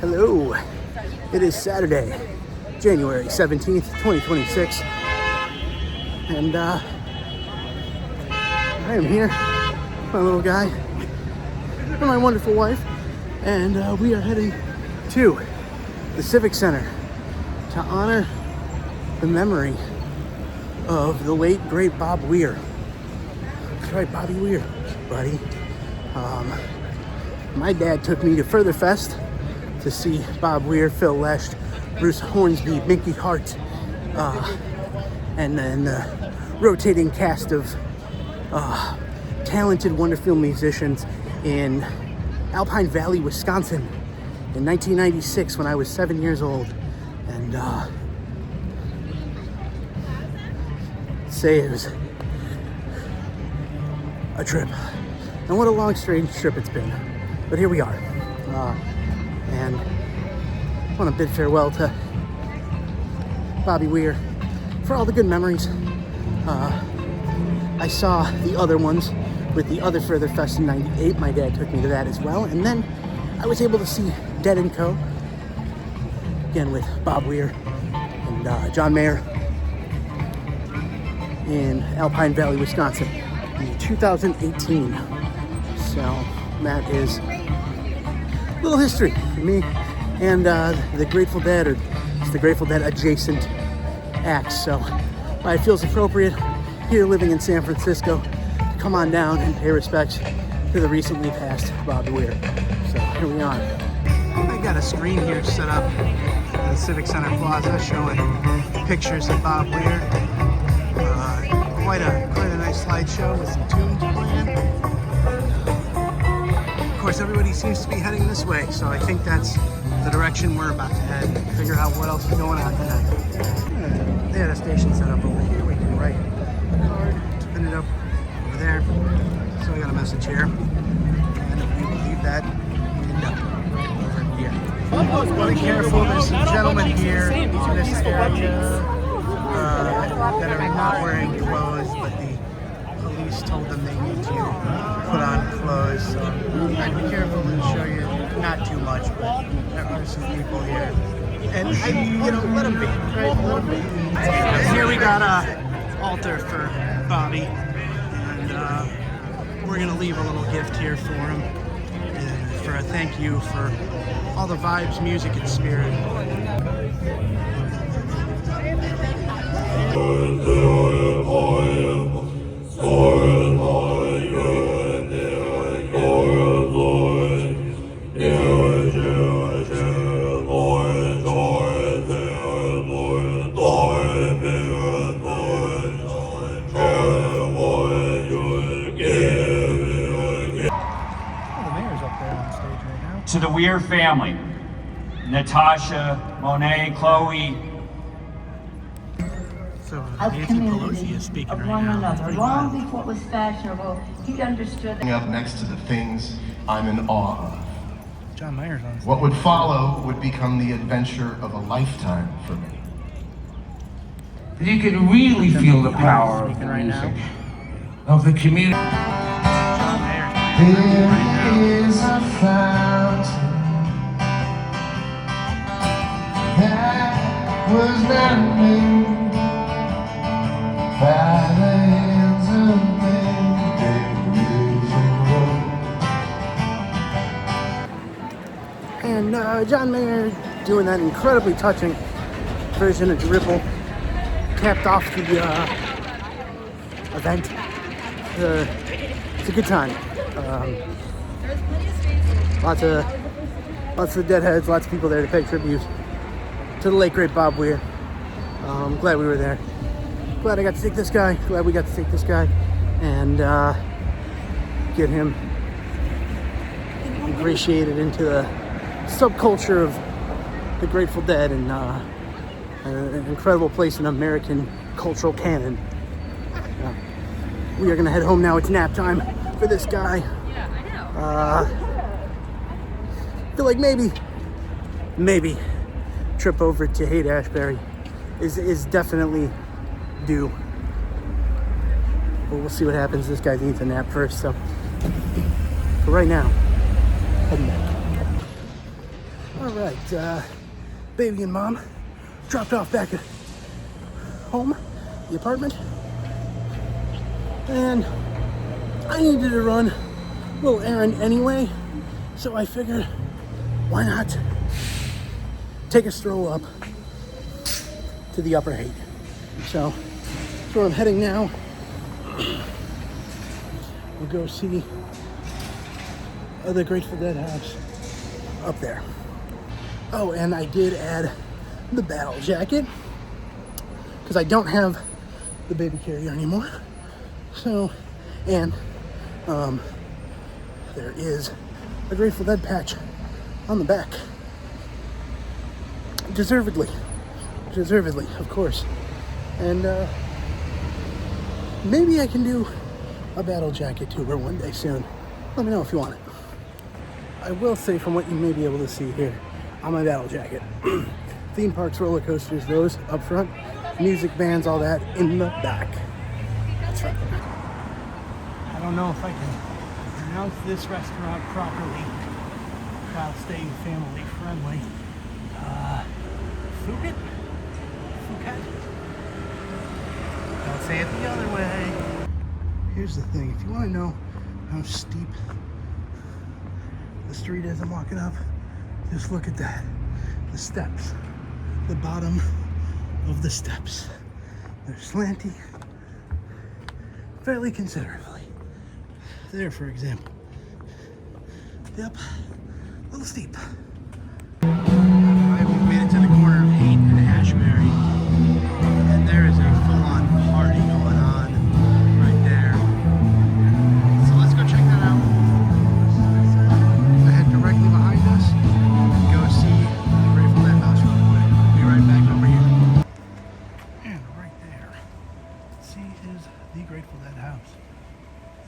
Hello, it is Saturday, January 17th, 2026, and I am here, my little guy, and my wonderful wife, and we are heading to the Civic Center to honor the memory of the late, great Bob Weir. That's right, Bobby Weir, buddy. My dad took me to Further Fest to see Bob Weir, Phil Lesh, Bruce Hornsby, Mickey Hart, and then the rotating cast of talented, wonderful musicians in Alpine Valley, Wisconsin in 1996 when I was 7 years old. And say it was a trip. And what a long, strange trip it's been. But here we are. And I want to bid farewell to Bobby Weir for all the good memories. I saw the other ones with the other Further Fest in '98. My dad took me to that as well. And then I was able to see Dead & Co. again with Bob Weir and John Mayer in Alpine Valley, Wisconsin in 2018. So that is a little history for me and the Grateful Dead, or it's the Grateful Dead adjacent acts. So it feels appropriate here living in San Francisco to come on down and pay respects to the recently passed Bob Weir. So here we are. I got a screen here set up at the Civic Center Plaza showing pictures of Bob Weir. Quite a nice slideshow with some tunes playing. Of course, everybody seems to be heading this way, so I think that's the direction we're about to head. Figure out what else is going on tonight. They had a station set up over here. We can write card, spin it up over there. So I got a message here, and we will leave that pinned up over here. Be careful. There's some gentlemen here in this area that are not wearing clothes, but the police told them they need to put on clothes. So I'd be careful and show you not too much, but there are some people here. And let them be, right? Let them be. And here we got a altar for Bobby, and we're gonna leave a little gift here for him, for a thank you for all the vibes, music, and spirit. To the Weir family, Natasha, Monet, Chloe. So of Nancy Pelosi community, is speaking of right one now. another. Long before it was fashionable, he understood. Up next to the things I'm in awe of. John Mayer's on stage. What would follow would become the adventure of a lifetime for me. You can really feel the power of the Speaking right now. music, of the community. John Mayer's playing right now. Is a fountain that was not made by the hands of men. And John Mayer doing that incredibly touching version of Ripple capped off the event. It's a good time. Lots of deadheads, lots of people there to pay tribute to the late great Bob Weir. I'm glad we were there. Glad I got to take this guy. Glad we got to take this guy and get him ingratiated into the subculture of the Grateful Dead and an incredible place in American cultural canon. We are gonna head home now. It's nap time for this guy. Feel like maybe trip over to Haight-Ashbury is definitely due. But we'll see what happens. This guy needs a nap first, so for right now, heading back. All right, baby and mom dropped off back at home, the apartment, and I needed to run a little errand anyway, so I figured, why not take a stroll up to the Upper Haight. So that's where I'm heading now. We'll go see the Grateful Dead house up there. Oh, and I did add the battle jacket because I don't have the baby carrier anymore. So, and there is a Grateful Dead patch on the back. Deservedly, of course. And maybe I can do a battle jacket tour one day soon. Let me know if you want it. I will say, from what you may be able to see here on my battle jacket, theme parks, roller coasters, those up front, music bands, all that in the back. That's right. I don't know if I can pronounce this restaurant properly while staying family friendly. Phuket? Don't say it the other way. Here's the thing, if you want to know how steep the street is I'm walking up, just look at that. The steps. The bottom of the steps. They're slanty fairly considerably. There, for example. Yep, a little steep. Alright, we've made it to the corner of Haight and Ashbury. And there is a full-on party going on right there. So let's go check that out. I head directly behind us and go see the Grateful Dead house real quick. Be right back over here. And right there, see, is the Grateful Dead house.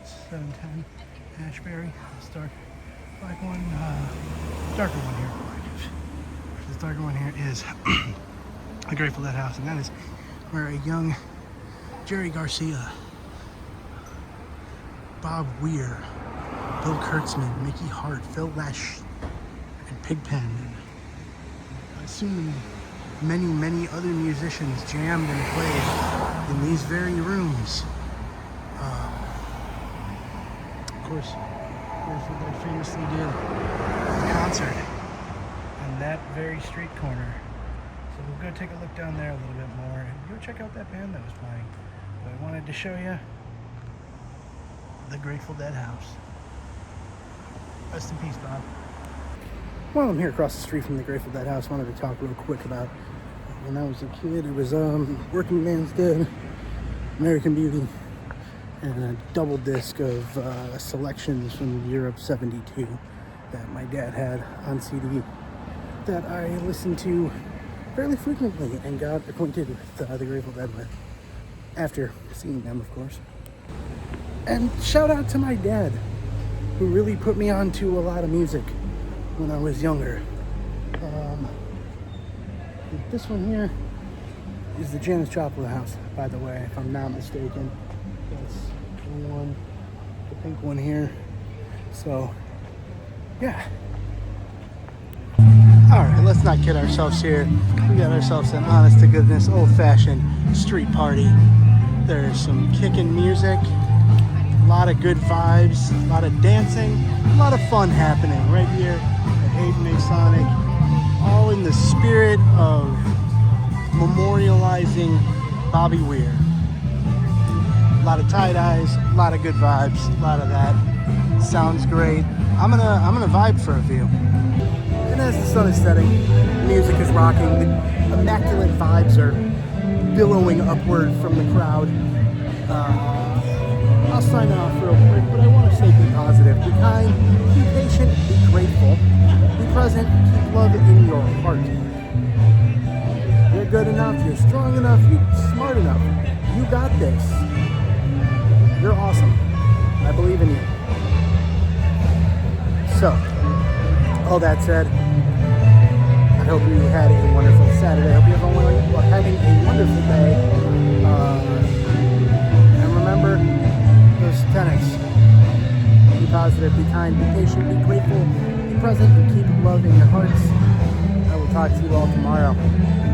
It's 710 Ashbury. This dark black one, darker one here. This darker one here is the Grateful Dead house, and that is where a young Jerry Garcia, Bob Weir, Bill Kurtzman, Mickey Hart, Phil Lesh, and Pigpen, and I assume many other musicians jammed and played in these very rooms. Of course, Grateful Dead famously did a concert on that very street corner. So we'll go take a look down there a little bit more and go check out that band that was playing. But I wanted to show you the Grateful Dead house. Rest in peace, Bob. While I'm here across the street from the Grateful Dead house, I wanted to talk real quick about when I was a kid. It was Working Man's Dead, American Beauty, and a double disc of selections from Europe '72 that my dad had on CD that I listened to fairly frequently and got acquainted with the Grateful Dead with, after seeing them, of course. And shout out to my dad, who really put me onto a lot of music when I was younger. This one here is the Janis Joplin house, by the way, if I'm not mistaken. That's the one, the pink one here. So, yeah. Alright, let's not kid ourselves here. We got ourselves an honest-to-goodness, old-fashioned street party. There's some kicking music, a lot of good vibes, a lot of dancing, a lot of fun happening right here at Haight Masonic, all in the spirit of memorializing Bobby Weir. A lot of tie-dyes, a lot of good vibes, a lot of that. Sounds great. I'm gonna vibe for a few. And as the sun is setting, the music is rocking, the immaculate vibes are billowing upward from the crowd. I'll sign off real quick, but I want to say be positive, be kind, be patient, be grateful, be present, keep love in your heart. You're good enough, you're strong enough, you're smart enough. You got this. You're awesome. I believe in you. So, all that said, I hope you had a wonderful Saturday. I hope you are having a wonderful day. And remember those tenets. Be positive, be kind, be patient, be grateful, be present, and keep love in your hearts. talk to you all tomorrow.